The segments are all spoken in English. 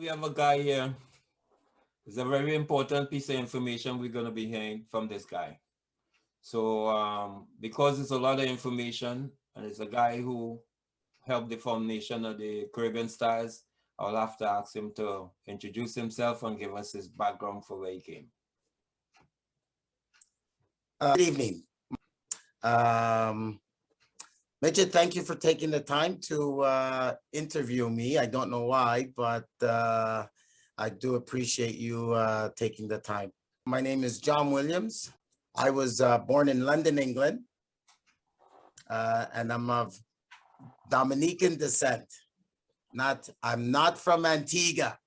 we have a guy here. It's a very important piece of information we're going to be hearing from this guy. So because it's a lot of information and it's a guy who helped the formation of the Caribbean Stars, I'll have to ask him to introduce himself and give us his background for where he came. Good evening. Midget, thank you for taking the time to interview me. I don't know why, but I do appreciate you taking the time. My name is John Williams. I was born in London, England, and I'm of Dominican descent. I'm not from Antigua.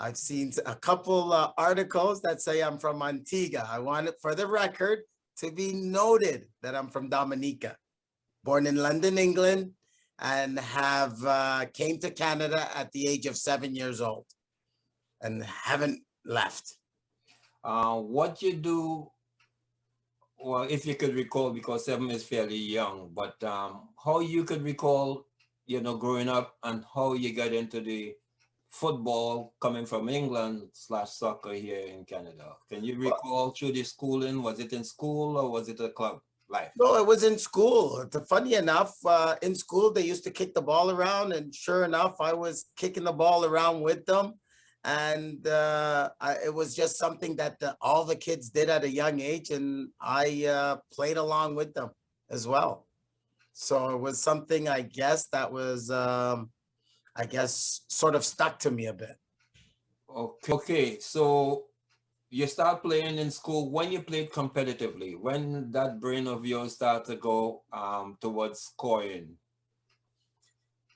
I've seen a couple articles that say I'm from Antigua. I want it for the record to be noted that I'm from Dominica. Born in London, England, and have came to Canada at the age of 7 years old and haven't left. What you do, well, if you could recall, because 7 is fairly young, but how you could recall, growing up and how you got into the football coming from England / soccer here in Canada. Can you recall through the schooling? Was it in school or was it a club life? No, it was in school. Funny enough, in school, they used to kick the ball around, and sure enough, I was kicking the ball around with them. And it was just something that all the kids did at a young age, and I played along with them as well. So it was something, I guess, that was, sort of stuck to me a bit. Okay, so you start playing in school. When you played competitively, when that brain of yours started to go towards scoring?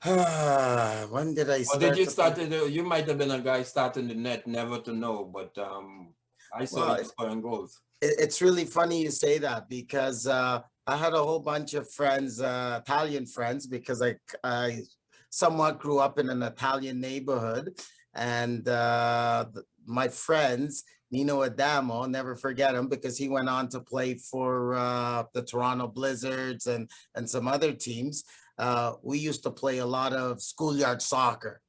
When did I start? Or did you start? You might have been a guy starting the net, never to know. But I saw you scoring goals. It's really funny you say that, because I had a whole bunch of friends, Italian friends, because I somewhat grew up in an Italian neighborhood, and my friends, Nino Adamo, never forget him, because he went on to play for the Toronto Blizzards and some other teams. We used to play a lot of schoolyard soccer,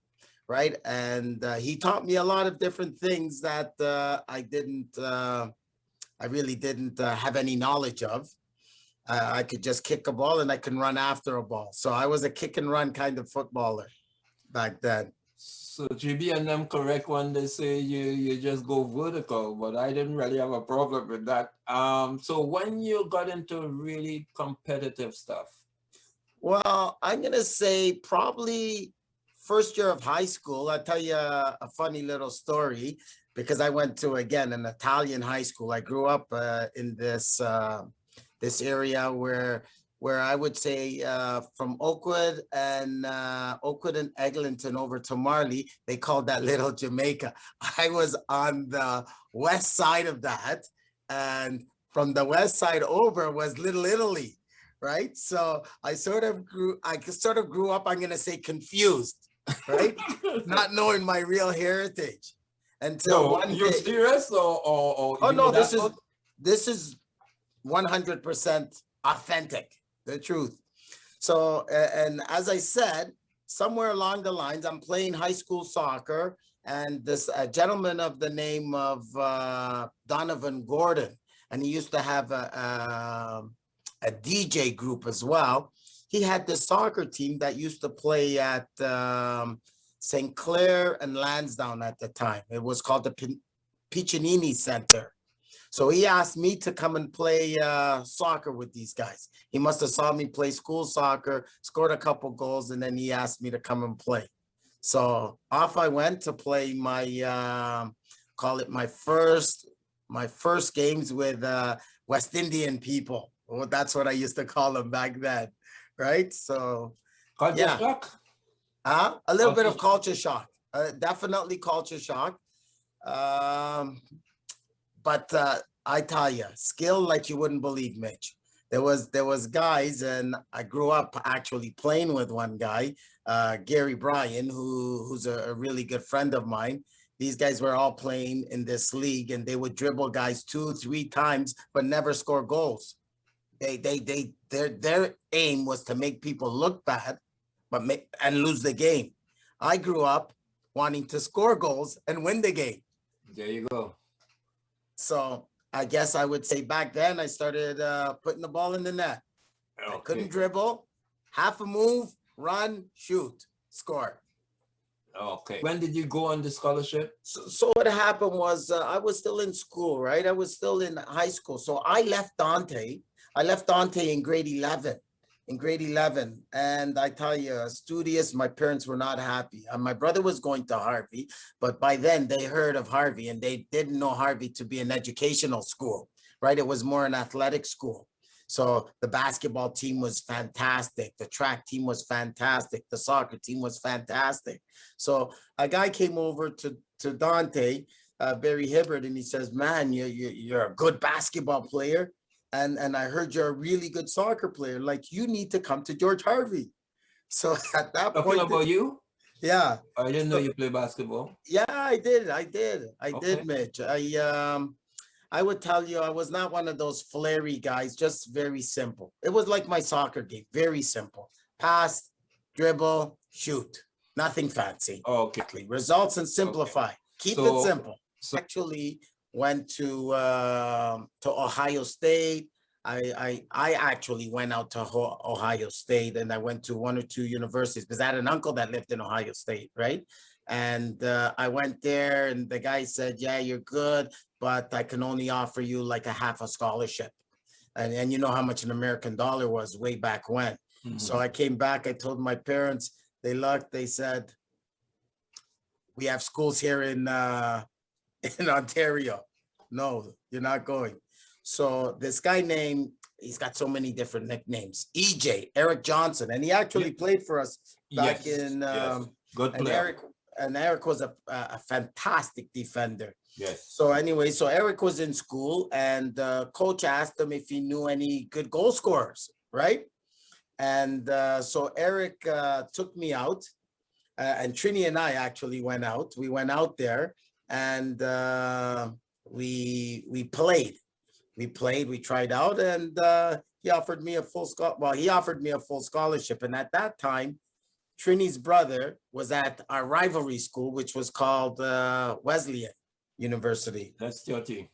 right? And he taught me a lot of different things that I really didn't have any knowledge of. I could just kick a ball and I can run after a ball. So I was a kick and run kind of footballer back then. So GB and them correct when they say you just go vertical, but I didn't really have a problem with that. So when you got into really competitive stuff? Well, I'm going to say probably first year of high school. I'll tell you a funny little story, because I went to, again, an Italian high school. I grew up in this area where I would say from Oakwood and Eglinton over to Marley, they called that Little Jamaica. I was on the west side of that, and from the west side over was Little Italy, right? So I sort of grew up, I'm gonna say, confused, right? Not knowing my real heritage. Until one you're day, serious or oh no, this is 100% authentic, the truth. So, and as I said, somewhere along the lines, I'm playing high school soccer, and this gentleman of the name of Donovan Gordon, and he used to have a DJ group as well. He had this soccer team that used to play at St. Clair and Lansdowne at the time. It was called the Piccinini Center. So he asked me to come and play soccer with these guys. He must have saw me play school soccer, scored a couple goals, and then he asked me to come and play. So off I went to play my, call it my first games with West Indian people. Well, that's what I used to call them back then, right? So culture shock? A little bit of culture shock, definitely culture shock. But I tell you, skill like you wouldn't believe, Mitch. There was guys, and I grew up actually playing with one guy, Gary Bryan, who's a really good friend of mine. These guys were all playing in this league, and they would dribble guys 2-3 times, but never score goals. Their aim was to make people look bad, and lose the game. I grew up wanting to score goals and win the game. There you go. So I guess I would say back then I started putting the ball in the net. I couldn't dribble, half a move, run, shoot, score. Okay. When did you go on the scholarship? So what happened was I was still in school, right? I was still in high school. So I left Dante. I left Dante in grade 11. In grade 11. And I tell you, studious, my parents were not happy. My brother was going to Harvey, but by then they heard of Harvey and they didn't know Harvey to be an educational school, right? It was more an athletic school. So the basketball team was fantastic. The track team was fantastic. The soccer team was fantastic. So a guy came over to Dante, Barry Hibbert, and he says, man, you're a good basketball player. And I heard you're a really good soccer player. Like, you need to come to George Harvey. So at that Talking point, about you? yeah. I didn't know you play basketball. Yeah, I did, Okay. Mitch. I would tell you, I was not one of those flary guys, just very simple. It was like my soccer game, very simple. Pass, dribble, shoot. Nothing fancy. Okay. Results and simplify. Keep it So, simple. Actually went to Ohio State. I actually went out to Ohio State, and I went to one or two universities because I had an uncle that lived in Ohio State, right? And I went there, and the guy said, yeah, you're good, but I can only offer you like a half a scholarship. And you know how much an American dollar was way back when. So I came back, I told my parents, they looked, they said, we have schools here in Ontario. No, you're not going. So this guy named, he's got so many different nicknames. EJ, Eric Johnson, and he actually played for us back in good and player. Eric was a fantastic defender. Yes. So anyway, so Eric was in school, and coach asked him if he knew any good goal scorers, right? And so Eric took me out, and Trini and I actually went out. We went out there, and we played. We tried out, and he offered me a full scholarship. And at that time, Trini's brother was at our rivalry school, which was called Wesleyan University. That's Stuart T.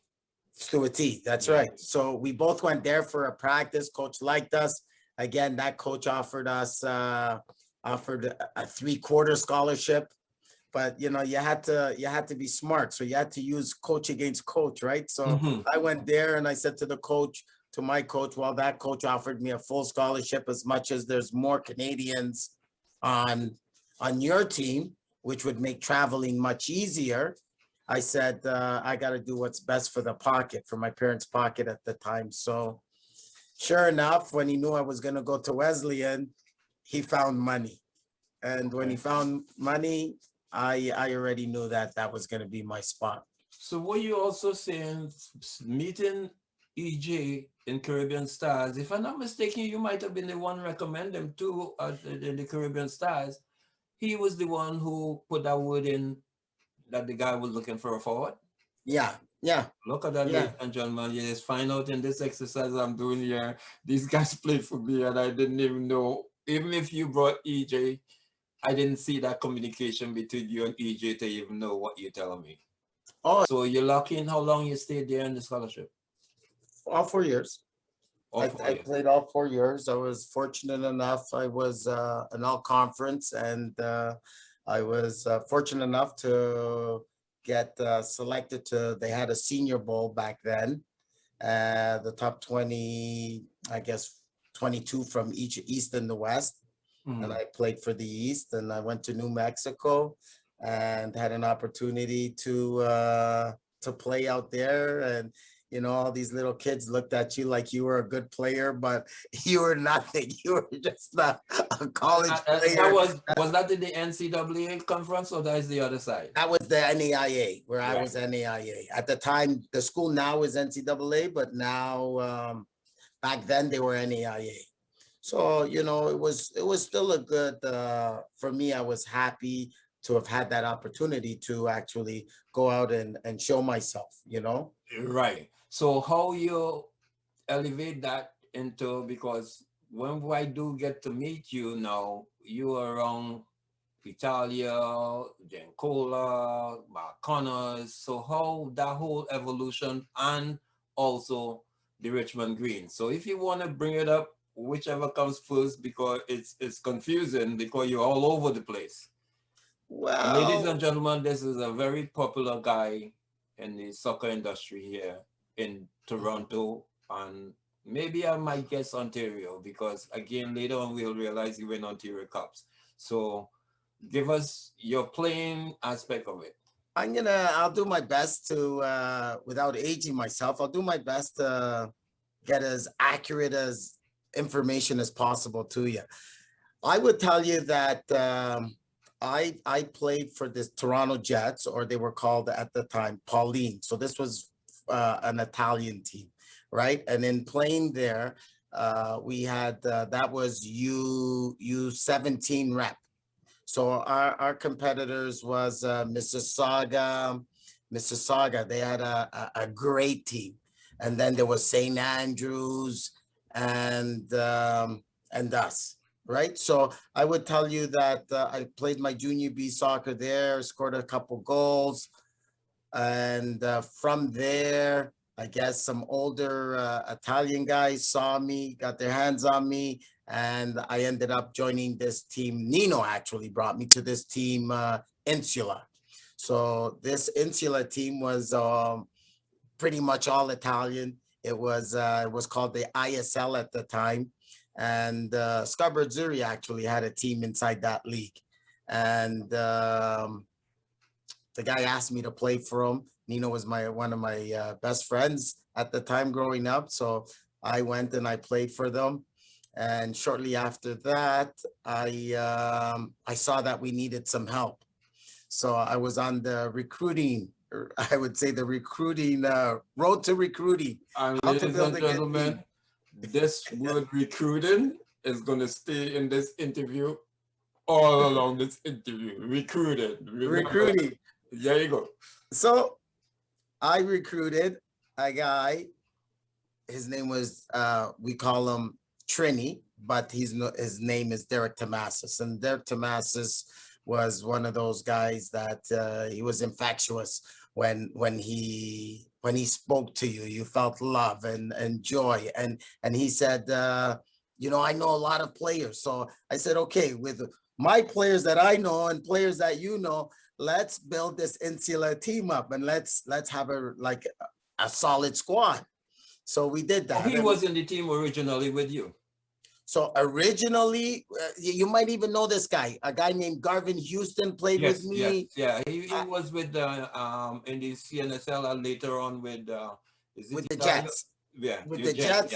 Stuart T. That's right. So we both went there for a practice. Coach liked us. Again, that coach offered us a 3/4 scholarship. But you know, you had to be smart. So you had to use coach against coach, right? So I went there and I said to my coach, well, that coach offered me a full scholarship, as much as there's more Canadians on your team, which would make traveling much easier. I said, I got to do what's best for the pocket, for my parents' pocket at the time. So sure enough, when he knew I was going to go to Wesleyan, he found money. And when he found money, I already knew that was going to be my spot. So were you also saying meeting EJ in Caribbean Stars? If I'm not mistaken, you might have been the one recommend him to in the Caribbean Stars. He was the one who put that word in that the guy was looking for a forward. Yeah. Look at that, ladies and gentlemen. You just find out in this exercise I'm doing here, these guys played for me and I didn't even know. Even if you brought EJ, I didn't see that communication between you and EJ to even know what you're telling me. Oh, so you're lucky in how long you stayed there in the scholarship? All 4 years. I played all 4 years. I was fortunate enough. I was an all conference, and I was fortunate enough to get selected to, they had a senior bowl back then. The top 20, I guess 22 from each East and the West. And I played for the East, and I went to New Mexico and had an opportunity to play out there. And you know, all these little kids looked at you like you were a good player, but you were nothing. You were just a college player. Was that in the NCAA conference, or that is the other side? That was the NAIA, where I was NAIA. At the time, the school now is NCAA, but now back then they were NAIA. So, you know, it was still a good, for me, I was happy to have had that opportunity to actually go out and show myself, you know? Right. So how you elevate that into, because when I do get to meet you now, you are around Italia, Gencola, Marconas. So how that whole evolution and also the Richmond Green. So if you want to bring it up, whichever comes first, because it's confusing because you're all over the place. Ladies and Well, gentlemen, this is a very popular guy in the soccer industry here in Toronto, and maybe I might guess Ontario because again later on we'll realize he went Ontario Cups. So give us your playing aspect of it. I'll do my best to, without aging myself, I'll do my best to get as accurate as information as possible to you. I would tell you that I played for this Toronto Jets, or they were called at the time Pauline. So this was an Italian team, right? And in playing there, we had that was U17 rep. So our competitors was Mississauga. They had a great team, and then there was St. Andrews and us, right? So I would tell you that I played my junior B soccer there, scored a couple goals, and from there, I guess some older Italian guys saw me, got their hands on me, and I ended up joining this team. Nino actually brought me to this team, Insula. So this Insula team was pretty much all Italian. It was called the ISL at the time, and Scarborough Zuri actually had a team inside that league, and the guy asked me to play for him. Nino was one of my best friends at the time growing up, so I went and I played for them. And shortly after that, I saw that we needed some help, so I was on the recruiting. I would say the recruiting road to recruiting. And How to ladies build and a good gentlemen, team. this word recruiting is going to stay in this interview all along this interview. Recruited. Remember that? Recruiting. There you go. So I recruited a guy. His name was we call him Trini, but his name is Derek Tomasis. And Derek Tomasis was one of those guys that he was infectious when he spoke to you. You felt love and joy. And he said, I know a lot of players. So I said, okay, with my players that I know and players that you know, let's build this Insula team up and let's have a solid squad. So we did that. He was in the team originally with you. So originally, you might even know this guy. A guy named Garvin Houston played with me. Yeah. He was with in the CNSL and later on with the Jets. Yeah, with the Jets,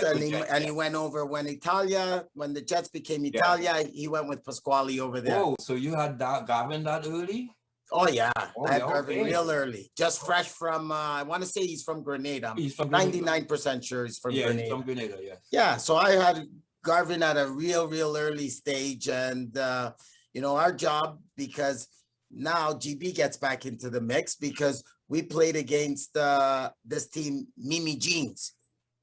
he went over when the Jets became Italia, he went with Pasquale over there. Oh, so you had Garvin that early? Oh yeah, I had Garvin real early, just fresh from. I want to say he's from Grenada. He's from 99% sure he's from Grenada. He's from Grenada, yes. Yeah, so I had Garvin at a real early stage, and our job, because now GB gets back into the mix because we played against this team Mimi Jeans,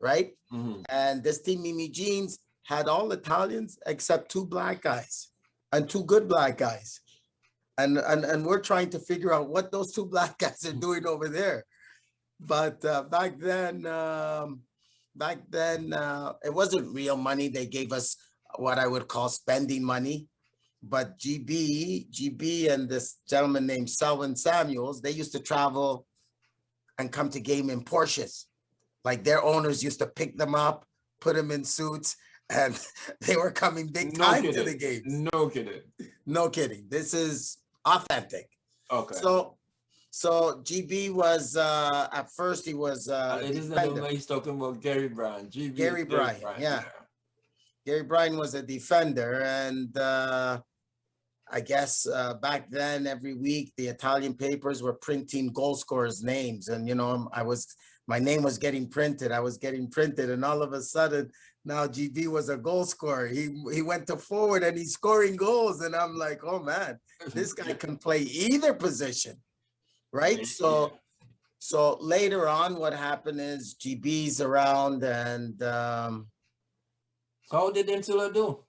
right? Mm-hmm. And this team Mimi Jeans had all Italians except 2 black guys and 2 good black guys. And we're trying to figure out what those 2 black guys are doing over there. But back then, it wasn't real money. They gave us what I would call spending money. But GB and this gentleman named Selwyn Samuels, they used to travel and come to game in Porsches. Like their owners used to pick them up, put them in suits, and they were coming big time to the games. No kidding. This is authentic. Okay. So GB was at first he was he's talking about Gary Bryan. Gary Bryan, yeah. Gary Bryan was a defender, and I guess back then every week the Italian papers were printing goal scorers' names, and my name was getting printed. I was getting printed, and all of a sudden now GB was a goal scorer. He went to forward and he's scoring goals, and I'm like, oh man, this guy can play either position, right? So later on, what happened is GB's around, and how did Insula do?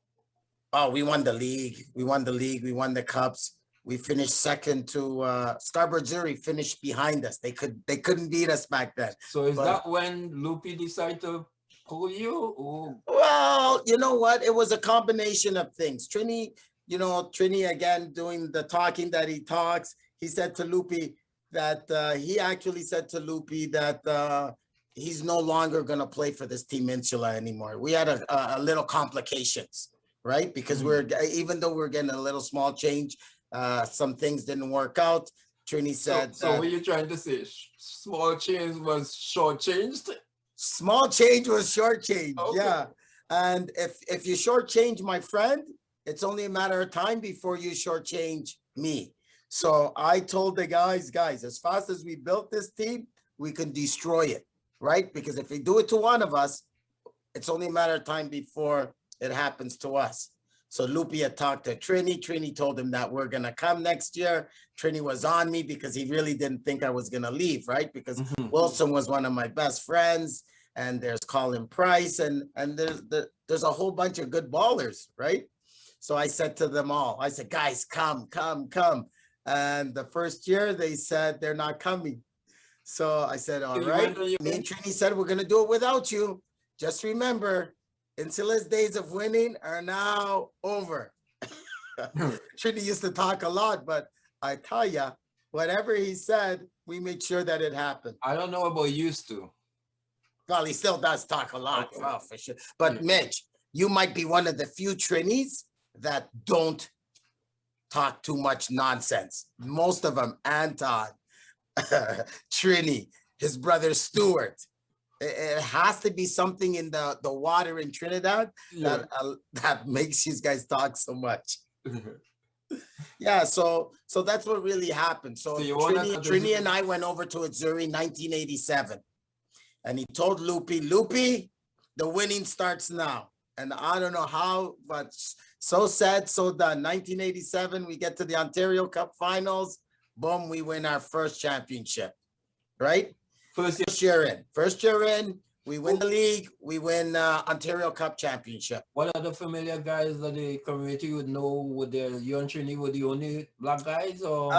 Oh, we won the league. We won the cups. We finished second to Scarborough Zuri finished behind us. They couldn't beat us back then. So is that when Loopy decided to pull you? Or? Well, you know what? It was a combination of things. Trini, Trini again doing the talking that he talks. He said to Loopy that he actually said to Loopy that he's no longer going to play for this team Insula anymore. We had a little complications, right? Because even though we're getting a little small change, some things didn't work out. Trini said. So what are you trying to say? Small change was shortchanged? Small change was short change. Okay. Yeah. And if you shortchange my friend, it's only a matter of time before you shortchange me. So I told the guys, as fast as we built this team, we can destroy it, right? Because if we do it to one of us, it's only a matter of time before it happens to us. So Loopy had talked to Trini. Trini told him that we're going to come next year. Trini was on me because he really didn't think I was going to leave, right? Because Wilson was one of my best friends, and there's Colin Price, and there's a whole bunch of good ballers, right? So I said to them all, I said, guys, come. And the first year they said they're not coming. So I said, all right. Me and Trini said, we're going to do it without you. Just remember, Insula's days of winning are now over. Trini used to talk a lot, but I tell you, whatever he said, we made sure that it happened. I don't know about used to. Well, he still does talk a lot, okay. Oh, for sure. But Mitch, you might be one of the few Trinis that don't talk too much nonsense. Most of them, Anton, Trini, his brother Stuart. It has to be something in the water in Trinidad that makes you guys talk so much. Yeah, so that's what really happened. So Trini and I went over to Azzurri in 1987. And he told Loopy, the winning starts now. And I don't know how, but so said, so done. 1987, we get to the Ontario Cup finals. Boom, we win our first championship, right? First year in, we win the league, we win Ontario Cup championship. What are the familiar guys that the community would know? Would you and Trini were the only black guys? Or?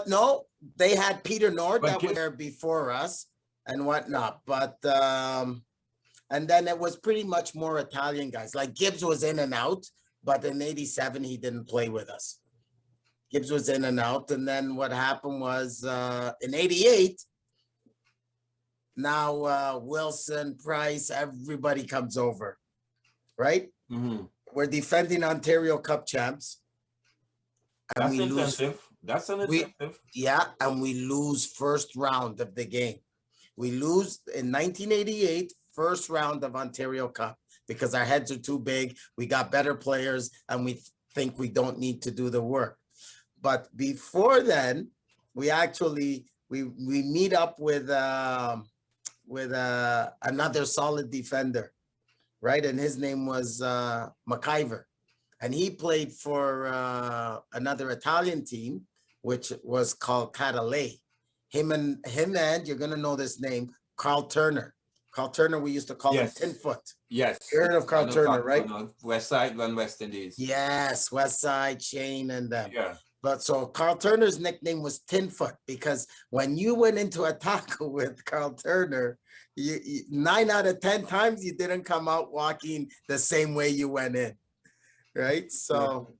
No, they had Peter Nord that was there before us and whatnot. But, and then it was pretty much more Italian guys. Like Gibbs was in and out, but in 87, he didn't play with us. Gibbs was in and out. And then what happened was in 88, now Wilson, Price, everybody comes over, right? We're defending Ontario Cup champs. And that's intensive. That's an incentive. Yeah, and we lose first round of the game. We lose in 1988, first round of Ontario Cup, because our heads are too big. We got better players, and we think we don't need to do the work. But before then, we actually we meet up with another solid defender, right? And his name was McIver, and he played for another Italian team, which was called Catalay. Him and you're gonna know this name, Carl Turner. Carl Turner, we used to call him 10 foot. Yes. You heard of Carl Turner, right? West Side, when West Indies. Yes, West Side, Shane, and them. Yeah. But so Carl Turner's nickname was 10 foot because when you went into a tackle with Carl Turner, you 9 out of 10 times you didn't come out walking the same way you went in, right? So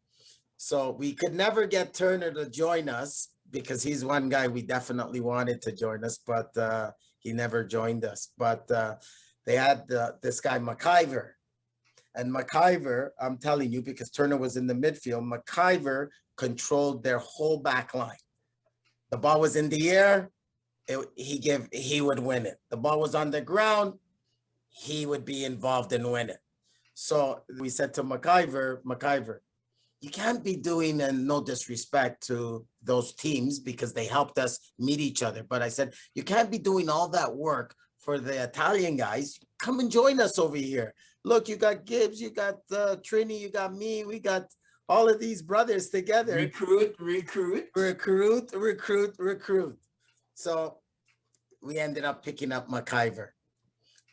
we could never get Turner to join us because he's one guy we definitely wanted to join us, but he never joined us. But they had this guy McIver, and McIver, I'm telling you, because Turner was in the midfield, McIver controlled their whole back line. The ball was in the air, he would win it. The ball was on the ground, he would be involved in winning. So we said to McIver, you can't be doing, and no disrespect to those teams because they helped us meet each other. But I said, you can't be doing all that work for the Italian guys. Come and join us over here. Look, you got Gibbs, you got Trini, you got me, we got all of these brothers together. Recruit. So we ended up picking up McIver.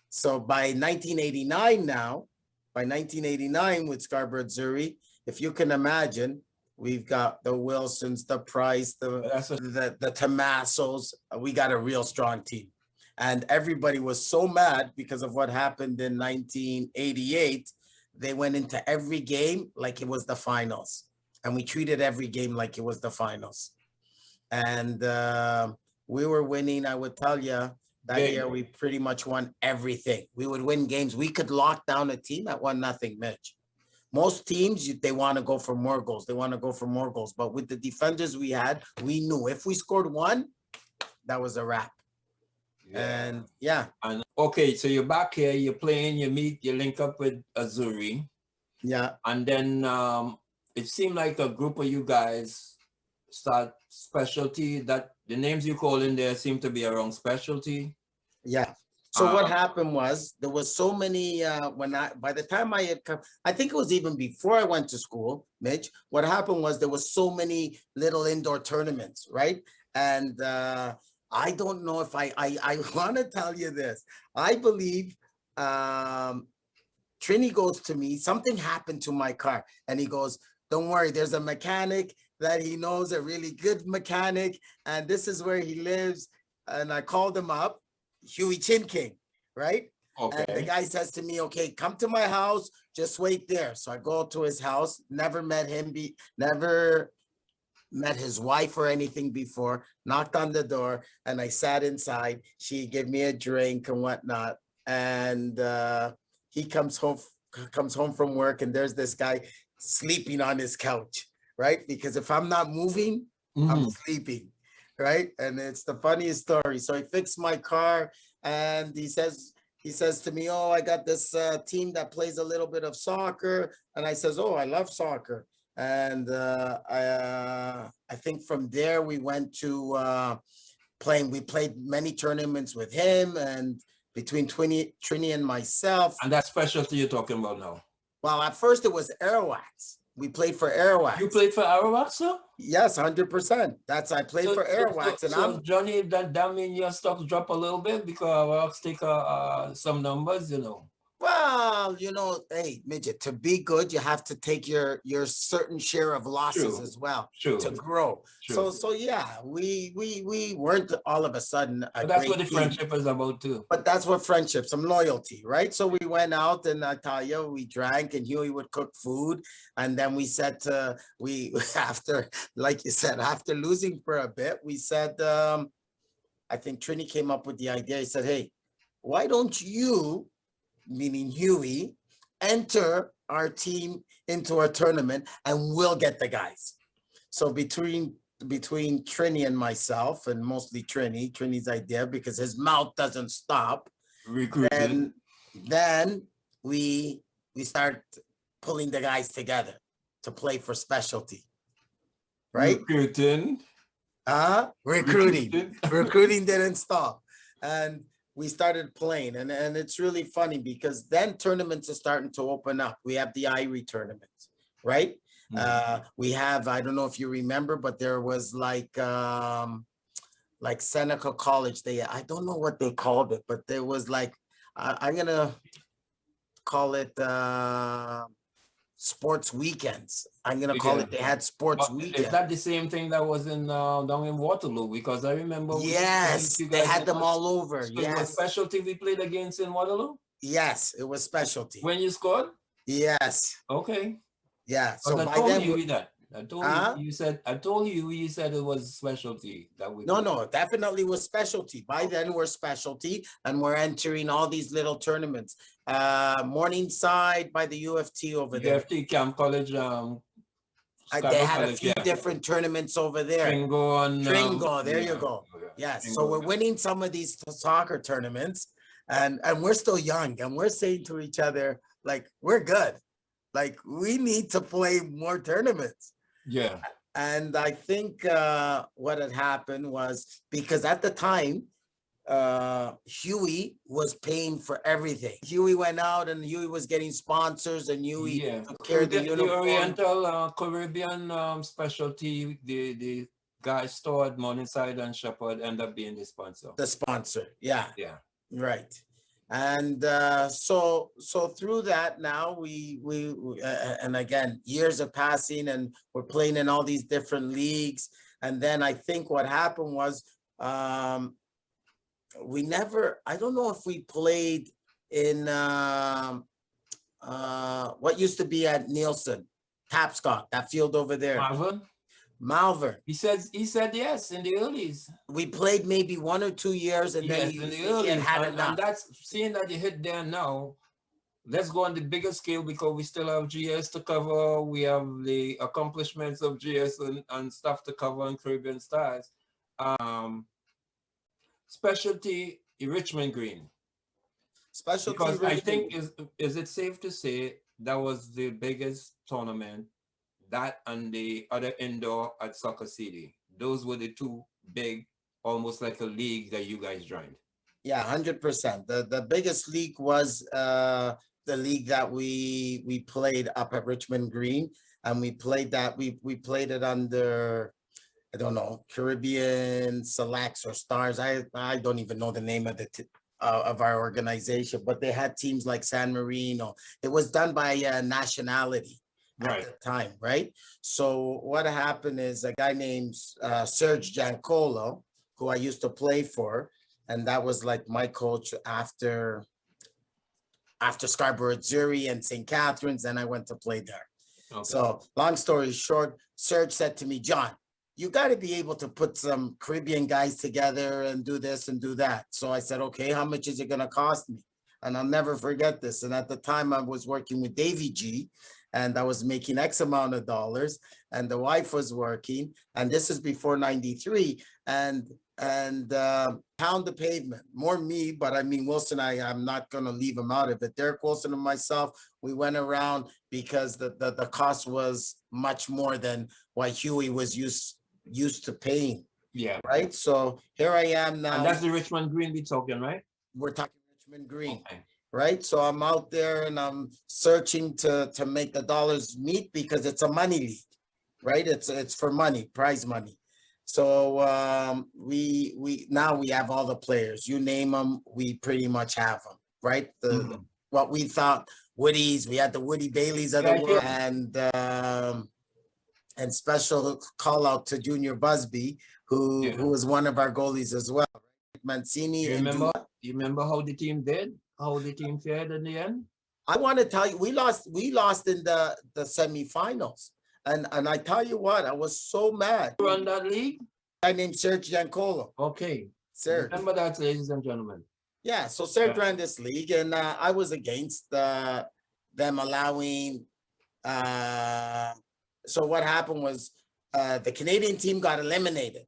So by 1989 with Scarborough Azzurri, if you can imagine, We've got the Wilsons, the Price, That's a, the Tomassos. We got a real strong team. And everybody was so mad because of what happened in 1988. They went into every game like it was the finals. And we treated every game like it was the finals. And we were winning, I would tell you, that Game. year we pretty much won everything. We would win games. We could lock down a team at 1-0, Mitch. Most teams, they want to go for more goals. They want to go for more goals. But with the defenders we had, we knew if we scored one, that was a wrap. Yeah. And yeah. And okay, so you're back here, you're playing, you meet, you link up with Azuri. Yeah. And then it seemed like a group of you guys start specialty, that the names you call in there seem to be around specialty. Yeah. So what happened was there was so many by the time I had come, I think it was even before I went to school, Mitch. What happened was there was so many little indoor tournaments, right? And I don't know if I want to tell you this. I believe Trini goes to me, something happened to my car, and he goes, "Don't worry, there's a mechanic that he knows, a really good mechanic, and this is where he lives." And I called him up. Huey Chin King, right? Okay. And the guy says to me, "Okay, come to my house, just wait there." So I go to his house, never met him, never met his wife or anything before, knocked on the door, and I sat inside. She gave me a drink and whatnot. And he comes home from work, and there's this guy sleeping on his couch, right? Because if I'm not moving, I'm sleeping. Right. And it's the funniest story. So he fixed my car, and he says to me, "Oh, I got this team that plays a little bit of soccer." And I says, "Oh, I love soccer." And I think from there we went to playing. We played many tournaments with him, and between Trini and myself. And that specialty you're talking about now? Well, at first it was Airwax. We played for Airwax. You played for Airwax, sir? Yes, 100%. I played for Airwax. And Johnny, that mean your stocks drop a little bit because Airwax take some numbers, you know. Well, hey, midget, to be good, you have to take your certain share of losses as well to grow. True. So yeah, we weren't all of a sudden but that's what the friendship is about too. But that's what friendship, some loyalty, right? So we went out, and I tell you, we drank, and Huey would cook food, and then we said after, like you said, after losing for a bit, we said, I think Trini came up with the idea. He said, "Hey, why don't you," meaning Huey, "enter our team into a tournament, and we'll get the guys." So between Trini and myself, and mostly Trini's idea, because his mouth doesn't stop. Recruiting. Then we start pulling the guys together to play for specialty. Right? Recruiting. Recruiting didn't stop. And we started playing, and it's really funny because then tournaments are starting to open up. We have the IRE tournament, right? We have, I don't know if you remember, but there was like Seneca College. I don't know what they called it, but there was like, I'm gonna call it sports weekends. I'm gonna call it. They had sports weekends. Is that the same thing that was in down in Waterloo? Because I remember. Yes, they had them all over. So yes, it was specialty we played against in Waterloo. Yes, it was specialty. When you scored? Yes. Okay. Yeah. So I by told then you that. I told you. You said it was specialty that we. No, definitely was specialty. By then we're specialty, and we're entering all these little tournaments. Morningside by the UFT over there. UFT Camp College. They had a few different tournaments over there. Tringo, there you go. Yes. So we're winning some of these soccer tournaments, and we're still young, and we're saying to each other, like, we're good. Like, we need to play more tournaments. Yeah. And I think what had happened was, because at the time, Huey was paying for everything. Huey went out, and Huey was getting sponsors, and Huey took care of the uniform. The Oriental Caribbean specialty, the guy stored Morningside and Shepherd end up being the sponsor. The sponsor, yeah. Yeah. Right. And so through that now and again, years are passing and we're playing in all these different leagues. And then I think what happened was I don't know if we played in what used to be at Nielsen, Tapscott, that field over there. Marvin? Malvern. He said yes in the earlies. We played maybe 1 or 2 years, and then Yes, in the he earlies. had had And enough. that's seeing that you hit there now. Let's go on the bigger scale because we still have GS to cover. We have the accomplishments of GS and stuff to cover in Caribbean Stars. Specialty Richmond Green. Specialty Because I Richmond. think is it safe to say that was the biggest tournament, that and the other indoor at Soccer City? Those were the two big, almost like a league that you guys joined. Yeah, 100%. The biggest league was the league that we played up at Richmond Green, and we played that we played it under, I don't know, Caribbean Selects or Stars. I don't even know the name of of our organization, but they had teams like San Marino. It was done by nationality at the time, right? So what happened is a guy named Serge Giancolo, who I used to play for, and that was like my coach after Scarborough Zuri and St. Catharines, and I went to play there. Okay. So long story short, Serge said to me, John, you got to be able to put some Caribbean guys together and do this and do that. So I said, okay, how much is it going to cost me? And I'll never forget this. And at the time I was working with Davy G, and I was making X amount of dollars, and the wife was working, and this is before 93. And pound the pavement, more me, but I mean, Wilson, I'm not going to leave him out of it. Derek Wilson and myself, we went around because the cost was much more than what Huey was used to paying. Yeah. Right. So here I am now. And that's the Richmond Green we're talking, right? We're talking Richmond Green. Okay. Right. So I'm out there and I'm searching to make the dollars meet because it's a money league, right? It's for money, prize money. So we now we have all the players. You name them, we pretty much have them, right? What we thought Woody's, we had the Woody Baileys of the world, and special call out to Junior Busby, who was one of our goalies as well. Mancini. You remember how the team did? How the team fared in the end? I want to tell you, we lost in the semifinals. And I tell you what, I was so mad. You run that league? Guy named Serge Giancolo. Okay. Serge. Remember that, ladies and gentlemen. Yeah, so Serge ran this league, and I was against them allowing. So what happened was the Canadian team got eliminated.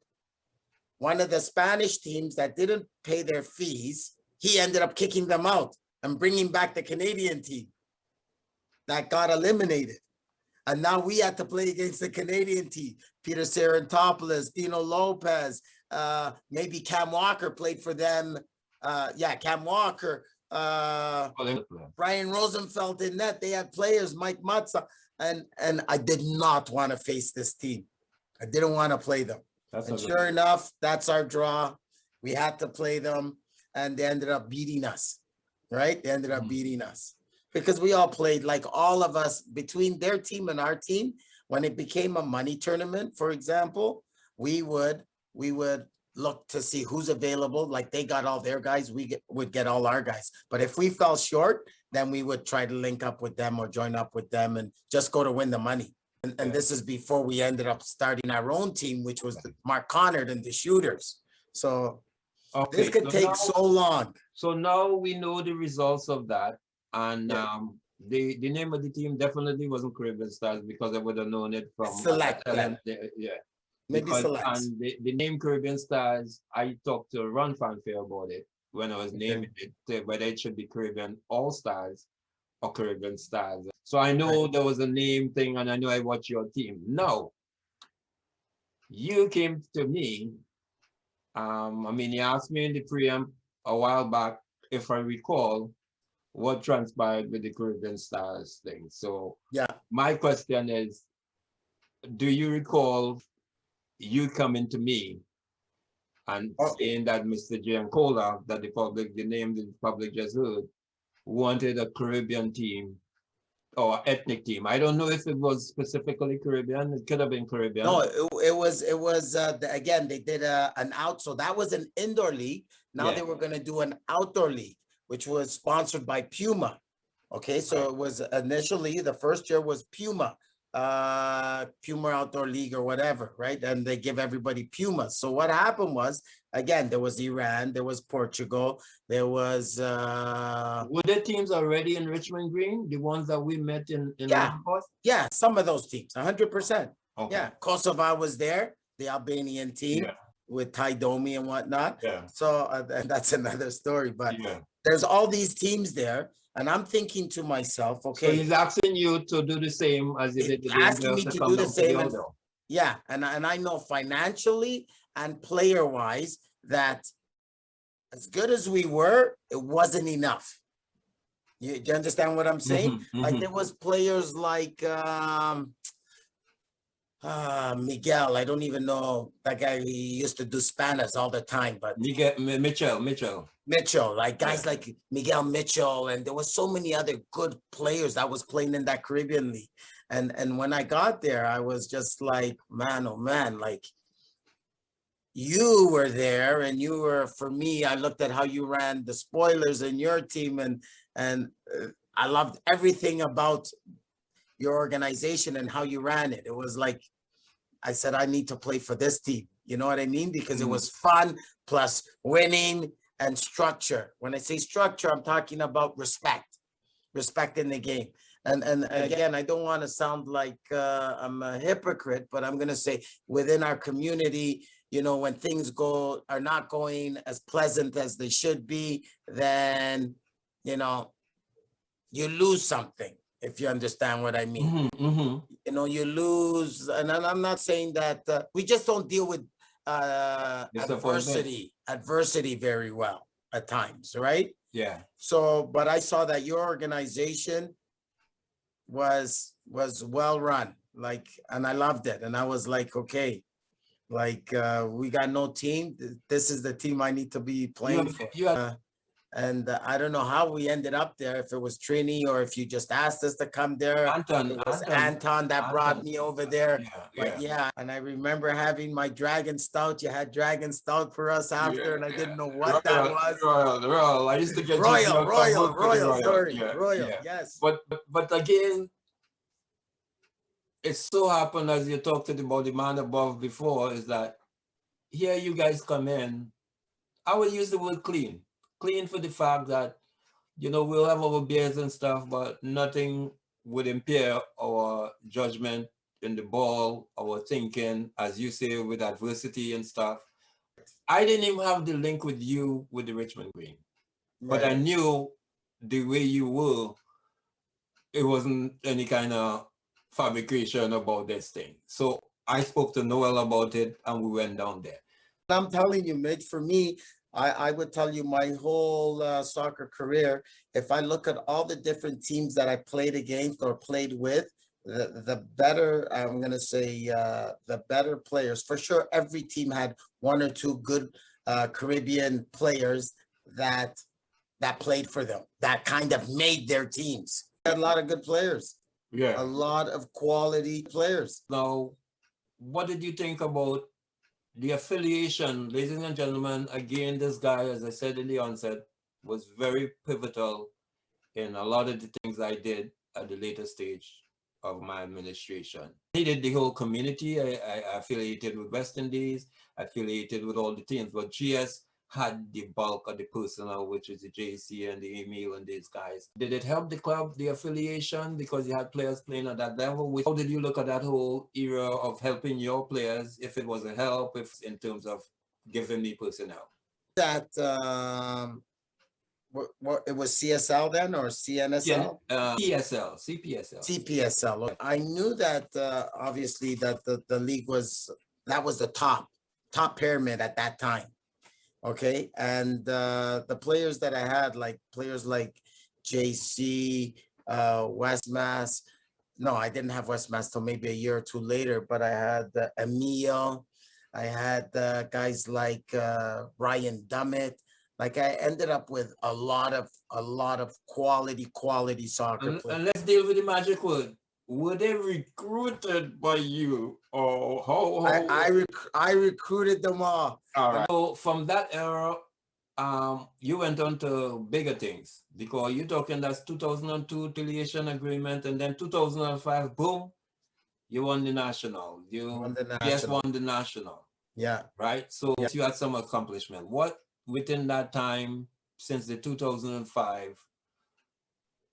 One of the Spanish teams that didn't pay their fees, he ended up kicking them out and bringing back the Canadian team that got eliminated. And now we had to play against the Canadian team. Peter Sarantopoulos, Dino Lopez, maybe Cam Walker played for them. Cam Walker, Brian Rosenfeld in net. They had players, Mike Matza. And I did not want to face this team. I didn't want to play them. And sure enough, that's our draw. We had to play them, and they ended up beating us, right? They ended up beating us. Because we all played, like all of us, between their team and our team, when it became a money tournament, for example, we would look to see who's available. Like they got all their guys, would get all our guys. But if we fell short, then we would try to link up with them or join up with them and just go to win the money. And this is before we ended up starting our own team, which was Mark Connard and the Shooters. So this could take so long. So now we know the results of that. And the name of the team definitely wasn't Caribbean Stars because I would have known it from Select. Maybe Select. And the name Caribbean Stars, I talked to Ron Fanfare about it when I was naming it, whether it should be Caribbean All Stars or Caribbean Stars. So I know there was a name thing, and I know I watched your team. Now, you came to me. You asked me in the preamp a while back, if I recall, what transpired with the Caribbean Stars thing. So my question is, do you recall you coming to me and Oh, saying that Mr. Giancola, that the name the public just heard, wanted a Caribbean team or ethnic team. I don't know if it was specifically Caribbean. It could have been Caribbean. no, it was again, they did an out, so that was an indoor league. Now Yeah. they were gonna do an outdoor league, which was sponsored by Puma. Okay, so Right. it was initially the first year was Puma, Puma Outdoor League or whatever, right? And they give everybody Puma. So what happened was, again, there was Iran, there was Portugal, there was Were there teams already in Richmond Green? The ones that we met in yeah, Lamport? yeah, some of those teams, 100%. Okay. Yeah, Kosovo was there, the Albanian team Yeah. with Ty Domi and whatnot. Yeah. So and that's another story, but Yeah. there's all these teams there. And I'm thinking to myself, So okay, he's asking you to do the same as you did with the asking Angels me to to come do the down to the same. And outdoor. yeah, and I know financially and player wise that as good as we were, it wasn't enough. You understand what I'm saying? Like there was players like Miguel. I don't even know that guy. He used to do Spanish all the time, but Mitchell. Mitchell, like guys Yeah. like Miguel Mitchell, and there was so many other good players that was playing in that Caribbean league. And when I got there, I was just like, man, oh man, like you were there, and you were, for me, I looked at how you ran the spoilers in your team, and I loved everything about your organization and how you ran it. It was like I said, I need to play for this team. You know what I mean? Because it was fun plus winning and structure. When I say structure, I'm talking about respect in the game. And again, I don't want to sound like I'm a hypocrite, but I'm going to say within our community, you know, when things are not going as pleasant as they should be, then, you know, you lose something, if you understand what I mean. You know, you lose, and I'm not saying that we just don't deal with adversity very well at times, right? Yeah. So, but I saw that your organization was well run, like, and I loved it, and I was like, okay, like we got no team. This is the team I need to be playing for. And I don't know how we ended up there, if it was Trini or if you just asked us to come there. It was Anton that brought me over there. But yeah, and I remember having my Dragon Stout. You had Dragon Stout for us after, and I didn't know what that was. Royal. I used to get Royal, sorry. Yeah, Royal, yeah. yes. But again, it so happened, as you talked about the man above before, is that here you guys come in. I would use the word clean. Clean for the fact that, you know, we'll have our beers and stuff, but nothing would impair our judgment in the ball, our thinking, as you say, with adversity and stuff. I didn't even have the link with you with the Richmond Green, but I knew the way you were, it wasn't any kind of fabrication about this thing. So I spoke to Noel about it and we went down there. I'm telling you, Mitch, for me, I would tell you my whole soccer career, if I look at all the different teams that I played against or played with, the better, I'm going to say the better players, for sure, every team had one or two good Caribbean players that played for them, that kind of made their teams. Had a lot of good players. Yeah. A lot of quality players. Now, what did you think about the affiliation? Ladies and gentlemen, again, this guy, as I said in the onset, was very pivotal in a lot of the things I did at the later stage of my administration. He did the whole community. I affiliated with West Indies, affiliated with all the teams, but GS had the bulk of the personnel, which is the JC and the Emil and these guys. Did it help the club, the affiliation, because you had players playing at that level? How did you look at that whole era of helping your players, if it was a help, if in terms of giving me personnel? That what it was CSL then or CNSL? CPSL. Okay. I knew that obviously that the league was the top pyramid at that time. Okay, and the players that I had, like players like JC, West Mass. No, I didn't have West Mass till maybe a year or two later, but I had Emil, I had guys like Ryan Dummett. Like I ended up with a lot of quality soccer players. And let's deal with the magic word. Were they recruited by you, or I recruited them all. All right. So from that era, you went on to bigger things, because you're talking that's 2002 affiliation agreement, and then 2005, boom, you won the national. Yes, won the national. Yeah. Right. So you had some accomplishment. What within that time, since the 2005,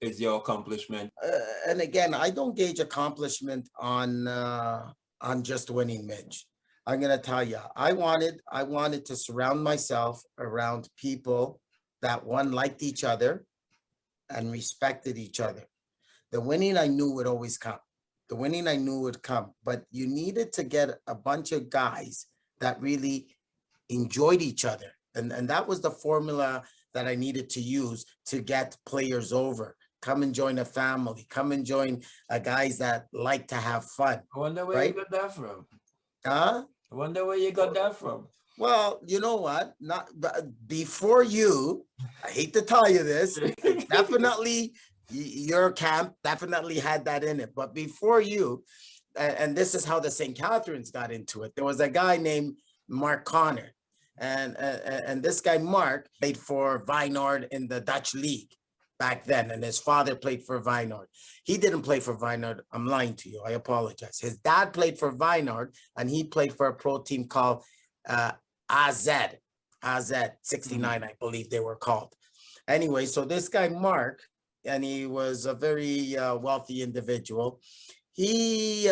is your accomplishment? And again, I don't gauge accomplishment on just winning, Midge. I'm gonna tell you, I wanted to surround myself around people that one liked each other and respected each other. The winning I knew would always come. The winning I knew would come, but you needed to get a bunch of guys that really enjoyed each other. And that was the formula that I needed to use to get players over. Come and join a family. Come and join guys that like to have fun. I wonder where you got that from. Huh? I wonder where you got that from. Well, you know what? Not before you. I hate to tell you this. Definitely, your camp definitely had that in it. But before you, and this is how the St. Catharines got into it. There was a guy named Mark Connor, and this guy Mark played for Feyenoord in the Dutch league back then, and his father played for Feyenoord. He didn't play for Feyenoord. I'm lying to you. I apologize. His dad played for Feyenoord, and he played for a pro team called AZ 69, I believe they were called. Anyway, so this guy Mark, and he was a very wealthy individual. He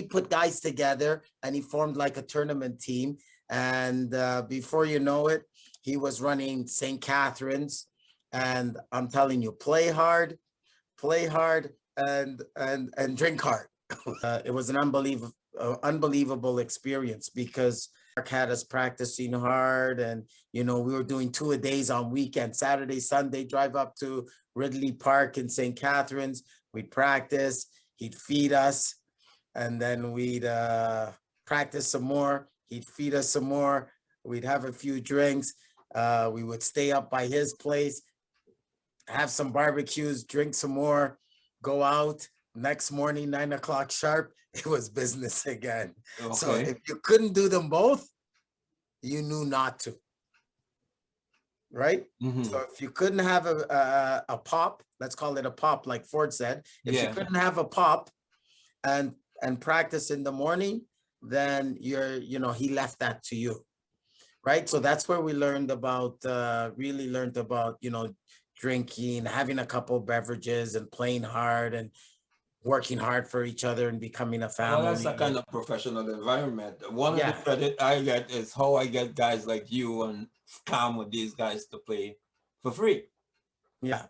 put guys together, and he formed like a tournament team. And before you know it, he was running St. Catharines. And I'm telling you, play hard, and drink hard. It was an unbelievable experience, because Mark had us practicing hard, and we were doing 2-a-days on weekends, Saturday, Sunday, drive up to Ridley Park in St. Catharines. We'd practice, he'd feed us, and then we'd practice some more. He'd feed us some more. We'd have a few drinks. We would stay up by his place, have some barbecues, drink some more, go out. Next morning, 9 o'clock sharp, it was business again. Okay. So if you couldn't do them both, you knew not to. Right? So if you couldn't have a pop, let's call it a pop, like Ford said, if you couldn't have a pop and practice in the morning, then he left that to you. Right? So that's where we learned about, really learned about, drinking, having a couple beverages, and playing hard and working hard for each other and becoming a family. Well, that's a kind of professional environment. One of the credit I get is how I get guys like you and come with these guys to play for free. Yeah.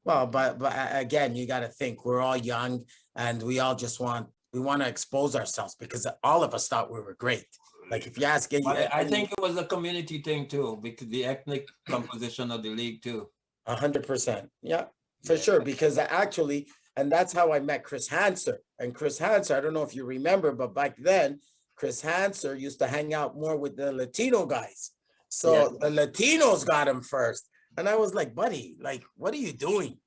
Well, but again, you got to think we're all young, and we all just want to expose ourselves, because all of us thought we were great. Like if you ask I think it was a community thing too, because the ethnic composition of the league too. 100%. Yeah, for sure. Because actually, and that's how I met Chris Hanser. And Chris Hanser, I don't know if you remember, but back then, Chris Hanser used to hang out more with the Latino guys. So the Latinos got him first. And I was like, buddy, like, what are you doing?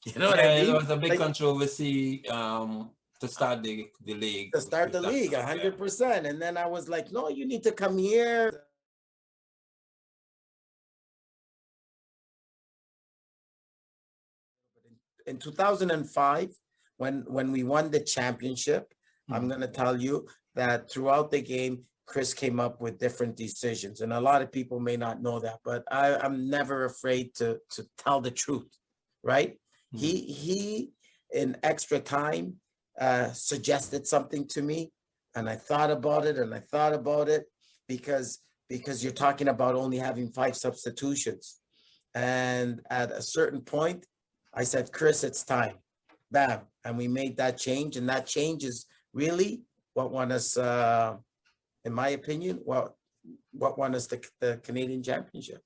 You know what I mean? It was a big controversy to start the league. To start the league, 100%. And then I was like, no, you need to come here. In 2005, when we won the championship, I'm going to tell you that throughout the game, Chris came up with different decisions. And a lot of people may not know that, but I'm never afraid to tell the truth, right? He in extra time, suggested something to me, and I thought about it, because you're talking about only having 5 substitutions. And at a certain point, I said, Chris, it's time. Bam. And we made that change. And that change is really what won us, in my opinion, what won us the Canadian Championship.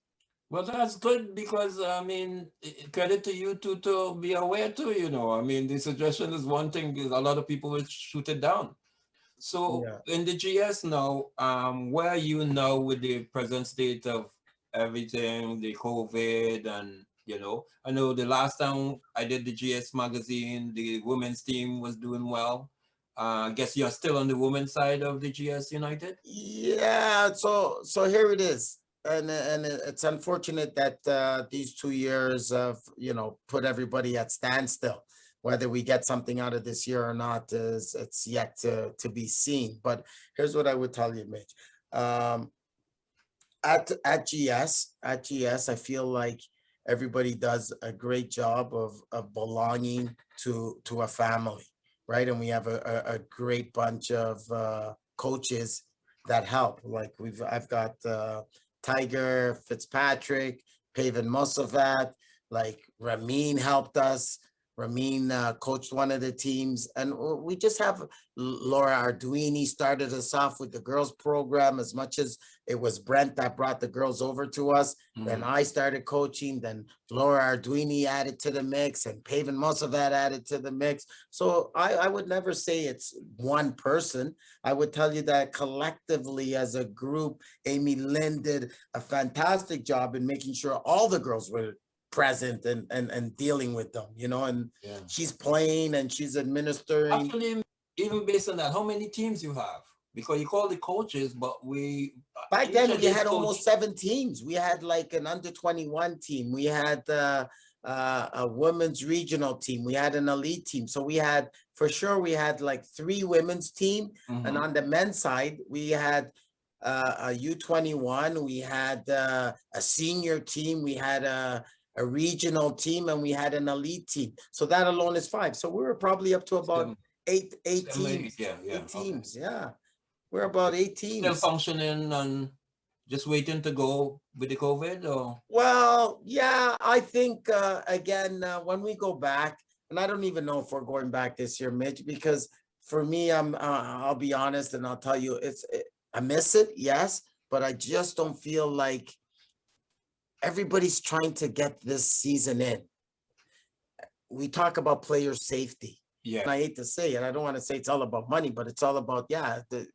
Well, that's good, because, I mean, credit to you to be aware too, I mean, the suggestion is one thing, a lot of people will shoot it down. So Yeah. in the GS now, where are you now with the present state of everything, the COVID, and I know the last time I did the GS magazine, the women's team was doing well. I guess you're still on the women's side of the GS United. Yeah, so here it is. And it's unfortunate that these 2 years of, put everybody at standstill. Whether we get something out of this year or not is it's yet to be seen. But here's what I would tell you, Mitch. Um, at GS, I feel like everybody does a great job of belonging to a family, right? And we have a great bunch of coaches that help. Like I've got Tiger Fitzpatrick, Pavan Mossavat, like Ramin helped us. Ramin coached one of the teams, and we just have Laura Arduini started us off with the girls program. As much as it was Brent that brought the girls over to us, then I started coaching. Then Laura Arduini added to the mix, and Pavan Mossavat added to the mix. So I would never say it's one person. I would tell you that collectively as a group, Amy Lynn did a fantastic job in making sure all the girls were present and dealing with them, and Yeah. she's playing and she's administering. Actually, even based on that, how many teams you have? Because you call the coaches, but Back each then of we these had coach. almost 7 teams. We had like an under 21 team. We had a women's regional team. We had an elite team. So we had, for sure, we had like 3 women's team. And on the men's side, we had a U21. We had a senior team. We had a regional team, and we had an elite team. So that alone is 5. So we were probably up to about Seven, eight seven, eight, teams. yeah, yeah, Eight okay. teams. Yeah. We're about 8 Still teams. functioning and just waiting to go with the COVID, or? Well, yeah, I think again when we go back, and I don't even know if we're going back this year, Mitch, because for me, I'll be honest and I'll tell you, I miss it, yes, but I just don't feel like everybody's trying to get this season in. We talk about player safety. Yeah. And I hate to say it, I don't want to say it's all about money, but it's all about, the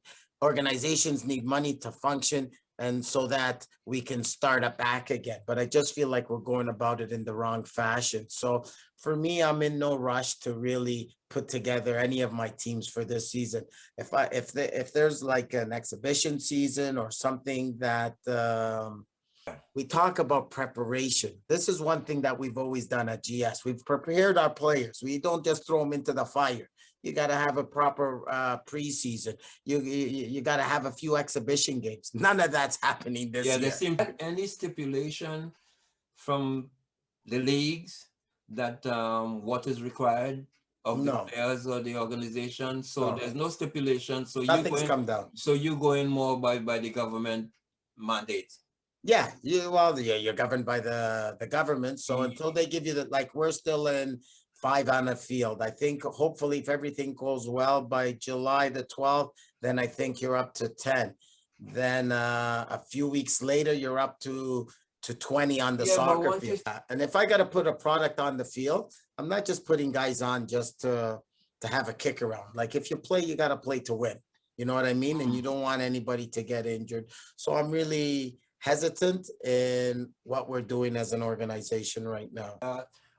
organizations need money to function and so that we can start up back again. But I just feel like we're going about it in the wrong fashion. So for me, I'm in no rush to really put together any of my teams for this season. If there's like an exhibition season or something that we talk about preparation. This is one thing that we've always done at GS. We've prepared our players. We don't just throw them into the fire. You got to have a proper preseason. You got to have a few exhibition games. None of that's happening this Yeah, year. there seems any stipulation from the leagues that what is required of the No, players or the organization. So no, there's no stipulation. So nothing's come down. so you going more by the government mandate. Yeah, you're governed by the government. So until they give you like we're still in 5 on the field. I think hopefully if everything goes well by July the 12th, then I think you're up to 10. Then a few weeks later, you're up to 20 on the soccer field. And if I got to put a product on the field, I'm not just putting guys on just to have a kick around. Like if you play, you got to play to win. You know what I mean? And you don't want anybody to get injured. So I'm really hesitant in what we're doing as an organization right now.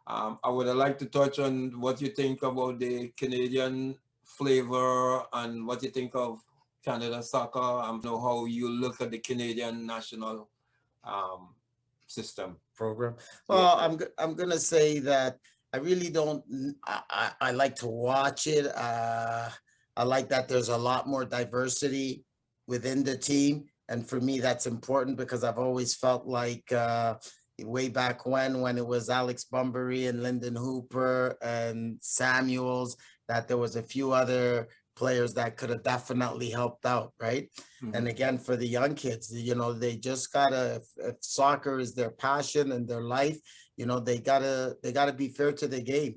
I would like to touch on what you think about the Canadian flavor and what you think of Canada soccer. I know how you look at the Canadian national system program. Well, I'm gonna say that I really don't. I like to watch it. I like that there's a lot more diversity within the team, and for me, that's important because I've always felt like way back when it was Alex Bunbury and Lyndon Hooper and Samuels, that there was a few other players that could have definitely helped out, right? And again, for the young kids, they just gotta, if soccer is their passion and their life, they gotta be fair to the game,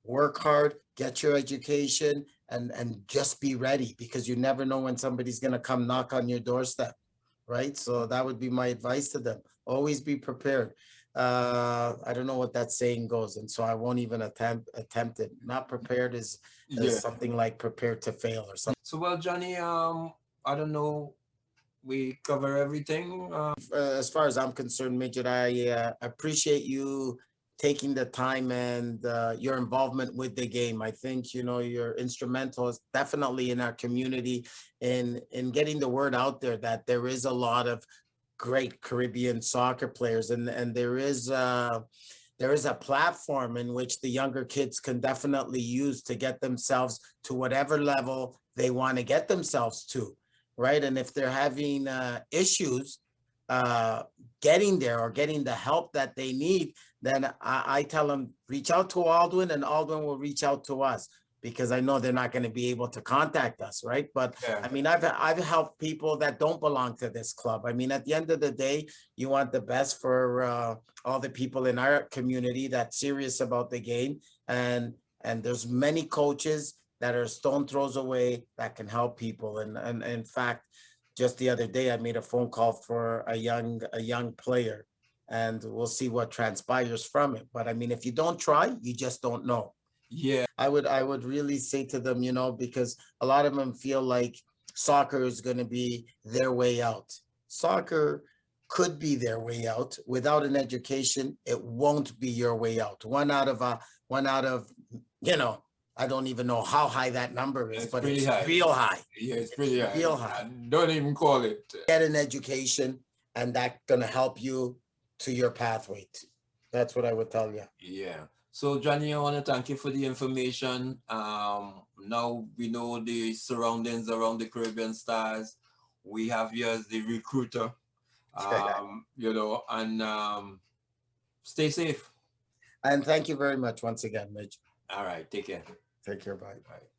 work hard, get your education, and just be ready, because you never know when somebody's gonna come knock on your doorstep, right? So that would be my advice to them. Always be prepared. I don't know what that saying goes, and so I won't even attempt it. Not prepared is Yeah. something like prepared to fail or something. So well, Johnny, I don't know. We cover everything. As far as I'm concerned, Midget, I appreciate you taking the time and your involvement with the game. I think you're instrumental, definitely in our community, in getting the word out there that there is a lot of great Caribbean soccer players, and there is a platform in which the younger kids can definitely use to get themselves to whatever level they want to get themselves to, right? And if they're having issues uh, getting there or getting the help that they need, then I tell them reach out to Aldwin, and Aldwin will reach out to us, because I know they're not going to be able to contact us, right? But Yeah. I mean, I've helped people that don't belong to this club. I mean, at the end of the day, you want the best for all the people in our community that's serious about the game, and there's many coaches that are stone throws away that can help people. And in fact, just the other day, I made a phone call for a young player, and we'll see what transpires from it. But I mean, if you don't try, you just don't know. Yeah. I would really say to them, because a lot of them feel like soccer is going to be their way out. Soccer could be their way out. Without an education, it won't be your way out. One out of, I don't even know how high that number is, It's but pretty it's high. real high. Yeah, it's pretty high. Real high. Don't even call it. Get an education, and that's going to help you to your pathway. That's what I would tell you. Yeah. So Johnny, I want to thank you for the information. Now we know the surroundings around the Caribbean Stars. We have you as the recruiter. And stay safe. And thank you very much once again, Mitch. All right. Take care. Take care. Bye. Bye.